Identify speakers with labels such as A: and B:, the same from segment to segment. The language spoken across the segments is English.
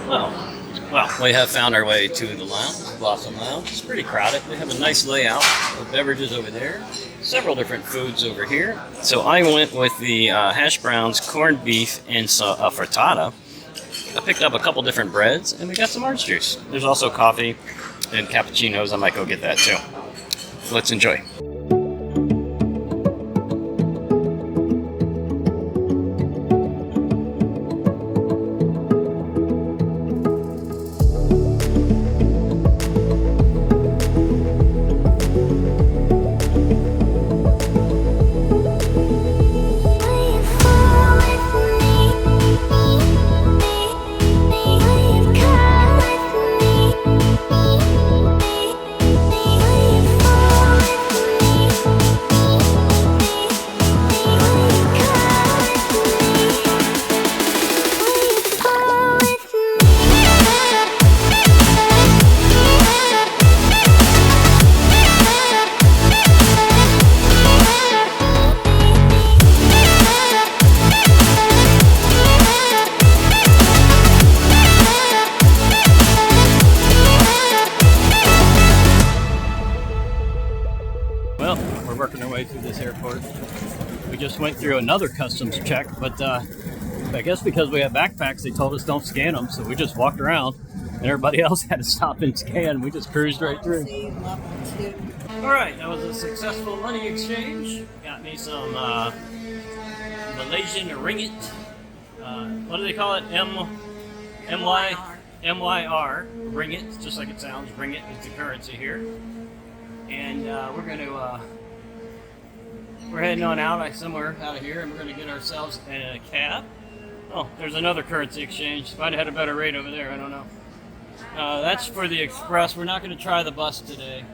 A: Well, we have found our way to the lounge, Blossom Lounge. It's pretty crowded. They have a nice layout of beverages over there, several different foods over here. So I went with the hash browns, corned beef, and a frittata. I picked up a couple different breads, and we got some orange juice. There's also coffee and cappuccinos. I might go get that too. Let's enjoy. Well, we're working our way through this airport. We just went through another customs check, but I guess because we have backpacks, they told us don't scan them, so we just walked around, and everybody else had to stop and scan. We just cruised right through. All right, that was a successful money exchange. Got me some Malaysian ringgit. What do they call it? MYR ringgit, just like it sounds. Ringgit is the currency here. And we're heading on out somewhere out of here, and we're gonna get ourselves a cab. Oh, there's another currency exchange. Might have had a better rate over there. I don't know. That's for the express. We're not gonna try the bus today.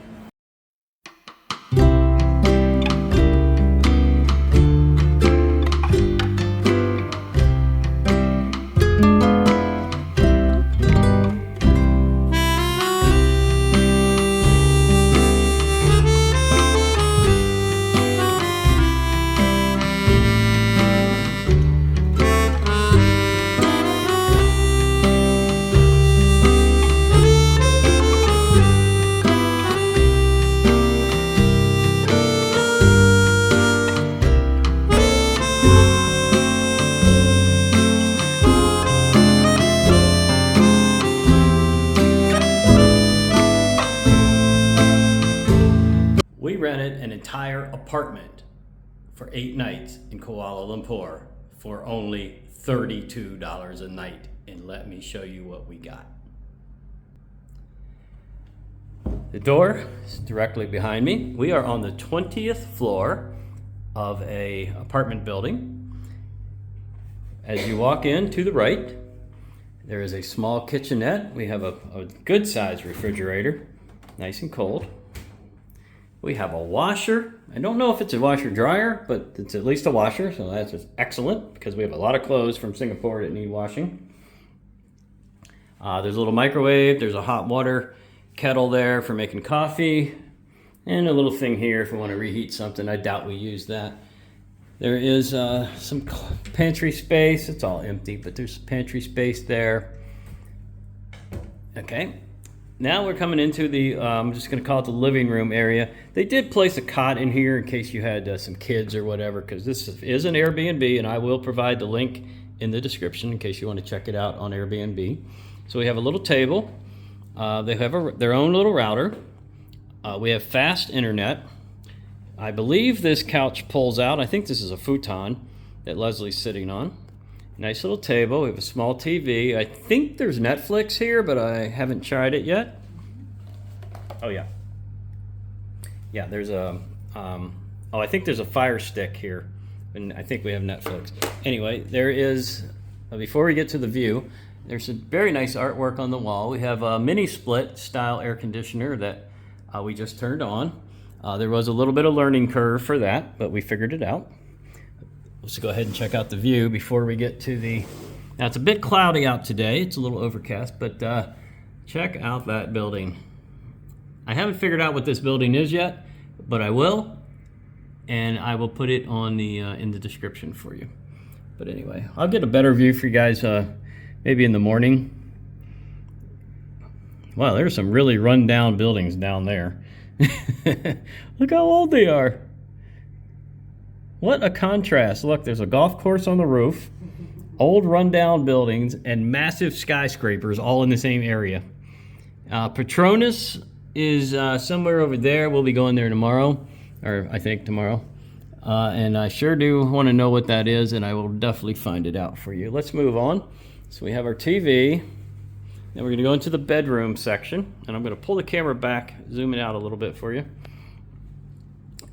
A: We rented an entire apartment for 8 nights in Kuala Lumpur for only $32 a night. And let me show you what we got. The door is directly behind me. We are on the 20th floor of an apartment building. As you walk in to the right, there is a small kitchenette. We have a good sized refrigerator, nice and cold. We have a washer. I don't know if it's a washer dryer, but it's at least a washer, so that's just excellent because we have a lot of clothes from Singapore that need washing. There's a little microwave. There's a hot water kettle there for making coffee, and a little thing here if we want to reheat something. I doubt we use that. There is some pantry space. It's all empty, but there's pantry space there. Okay. Now we're coming into the, I'm just going to call it the living room area. They did place a cot in here in case you had some kids or whatever, because this is an Airbnb, and I will provide the link in the description in case you want to check it out on Airbnb. So we have a little table. They have their own little router. We have fast internet. I believe this couch pulls out. I think this is a futon that Leslie's sitting on. Nice little table. We have a small TV. I think there's Netflix here, but I haven't tried it yet. Oh yeah. Yeah, there's a, I think there's a Fire Stick here. And I think we have Netflix. Anyway, there is, before we get to the view, there's a very nice artwork on the wall. We have a mini split style air conditioner that we just turned on. There was a little bit of learning curve for that, but we figured it out. Let's go ahead and check out the view before we get to the... Now, it's a bit cloudy out today. It's a little overcast, but check out that building. I haven't figured out what this building is yet, but I will, and I will put it on the in the description for you. But anyway, I'll get a better view for you guys maybe in the morning. Wow, there's some really run-down buildings down there. Look how old they are. What a contrast. Look, there's a golf course on the roof, old run-down buildings, and massive skyscrapers all in the same area. Petronas is somewhere over there. We'll be going there tomorrow, or I think tomorrow. And I sure do want to know what that is, and I will definitely find it out for you. Let's move on. So we have our TV. Then we're going to go into the bedroom section, and I'm going to pull the camera back, zoom it out a little bit for you.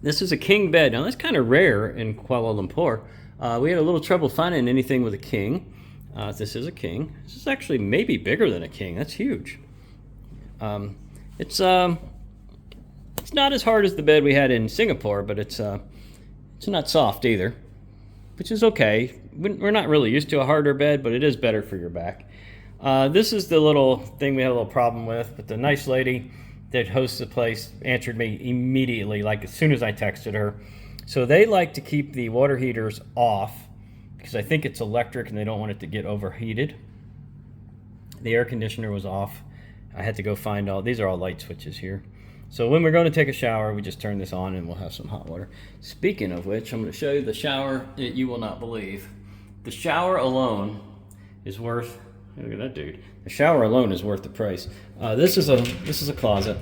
A: This is a king bed. Now that's kind of rare in Kuala Lumpur. We had a little trouble finding anything with a king. This is a king. This is actually maybe bigger than a king. That's huge. It's not as hard as the bed we had in Singapore, but it's not soft either, which is okay. We're not really used to a harder bed, but it is better for your back. This is the little thing we had a little problem with, but the nice lady that hosts the place answered me immediately, like as soon as I texted her. So they like to keep the water heaters off because I think it's electric and they don't want it to get overheated. The air conditioner was off. I had to go find these are all light switches here. So when we're going to take a shower, we just turn this on and we'll have some hot water. Speaking of which, I'm going to show you the shower that you will not believe. The shower alone is worth, look at that dude. The shower alone is worth the price. This is a closet.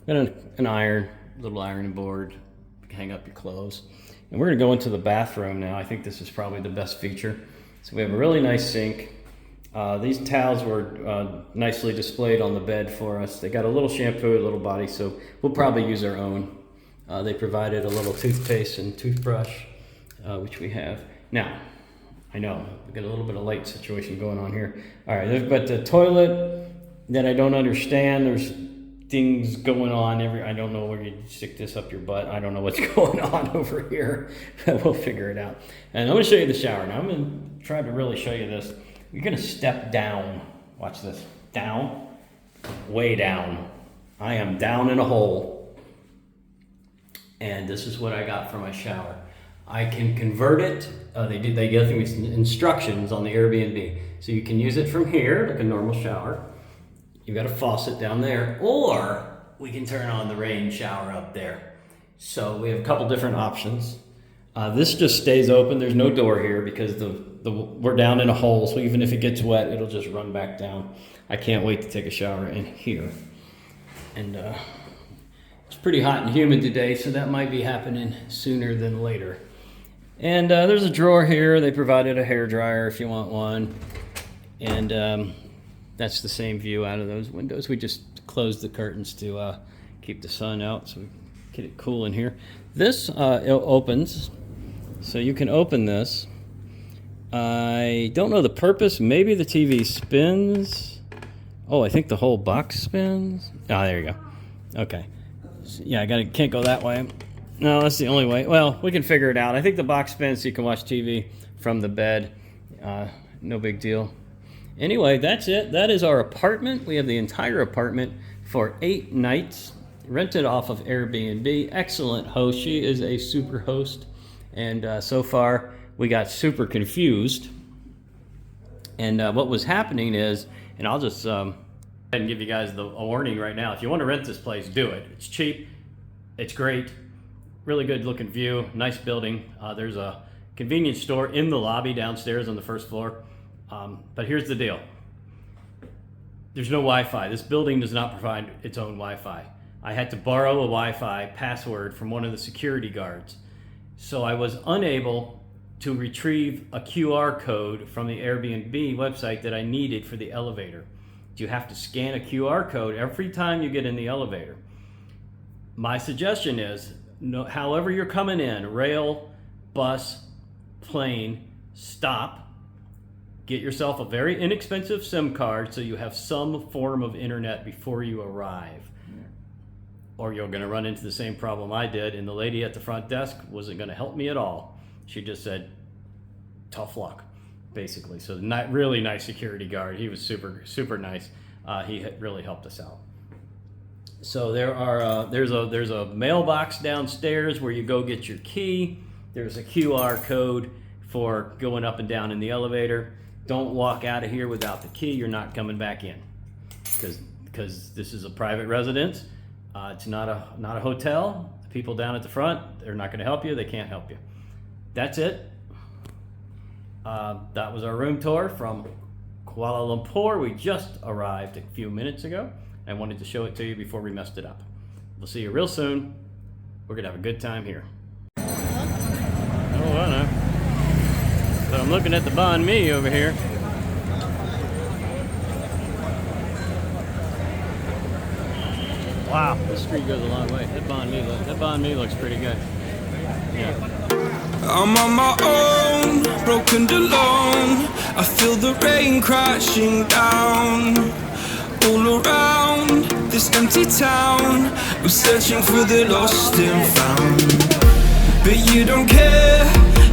A: Got an iron, little ironing board. You can hang up your clothes. And we're going to go into the bathroom now. I think this is probably the best feature. So we have a really nice sink. These towels were nicely displayed on the bed for us. They got a little shampoo, a little body soap. We'll probably use our own. They provided a little toothpaste and toothbrush, which we have. Now, I know, we've got a little bit of light situation going on here. All right, but the toilet that I don't understand, there's things going on. I don't know where you stick this up your butt. I don't know what's going on over here. We'll figure it out. And I'm gonna show you the shower. Now I'm gonna try to really show you this. You're gonna step down. Watch this. Down, way down. I am down in a hole. And this is what I got for my shower. I can convert it. They give me instructions on the Airbnb. So you can use it from here, like a normal shower. You've got a faucet down there, or we can turn on the rain shower up there. So we have a couple different options. This just stays open. There's no door here because we're down in a hole, so even if it gets wet, it'll just run back down. I can't wait to take a shower in here. And it's pretty hot and humid today, so that might be happening sooner than later. And there's a drawer here. They provided a hairdryer if you want one. And that's the same view out of those windows. We just closed the curtains to keep the sun out so we get it cool in here. This it opens, so you can open this. I don't know the purpose. Maybe the TV spins. Oh, I think the whole box spins. Ah, there you go. Okay. Yeah, can't go that way. No, that's the only way. Well, we can figure it out. I think the box spins so you can watch TV from the bed. No big deal. Anyway, that's it. That is our apartment. We have the entire apartment for 8 nights, rented off of Airbnb. Excellent host. She is a super host. And so far, we got super confused. And what was happening is, and I'll just and give you guys a warning right now. If you want to rent this place, do it. It's cheap. It's great. Really good looking view. Nice building. There's a convenience store in the lobby downstairs on the first floor. But here's the deal. There's no Wi-Fi. This building does not provide its own Wi-Fi. I had to borrow a Wi-Fi password from one of the security guards. So I was unable to retrieve a QR code from the Airbnb website that I needed for the elevator. You have to scan a QR code every time you get in the elevator. My suggestion is, however you're coming in, rail, bus, plane, stop. Get yourself a very inexpensive SIM card so you have some form of internet before you arrive. Or you're going to run into the same problem I did, and the lady at the front desk wasn't going to help me at all. She just said, tough luck, basically. So really nice security guard. He was super, super nice. He really helped us out. So there's a mailbox downstairs where you go get your key. There's a QR code for going up and down in the elevator. don't walk out of here without the key. You're not coming back in, because this is a private residence. It's not a hotel. The people down at the front, they're not going to help you. They can't help you. That's it. That was our room tour from Kuala Lumpur. We just arrived a few minutes ago. I wanted to show it to you before we messed it up. We'll see you real soon. We're gonna have a good time here. Oh, I know. So I'm looking at the banh mi over here. Wow, this street goes a long way. That banh mi looks pretty good. Yeah.
B: I'm on my own, broken and alone. I feel the rain crashing down all around this empty town. I'm searching for the lost and found, but you don't care,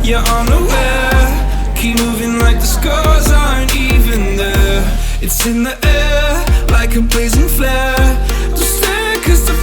B: you're unaware. Keep moving like the scars aren't even there. It's in the air like a blazing flare. Don't stare, 'cause the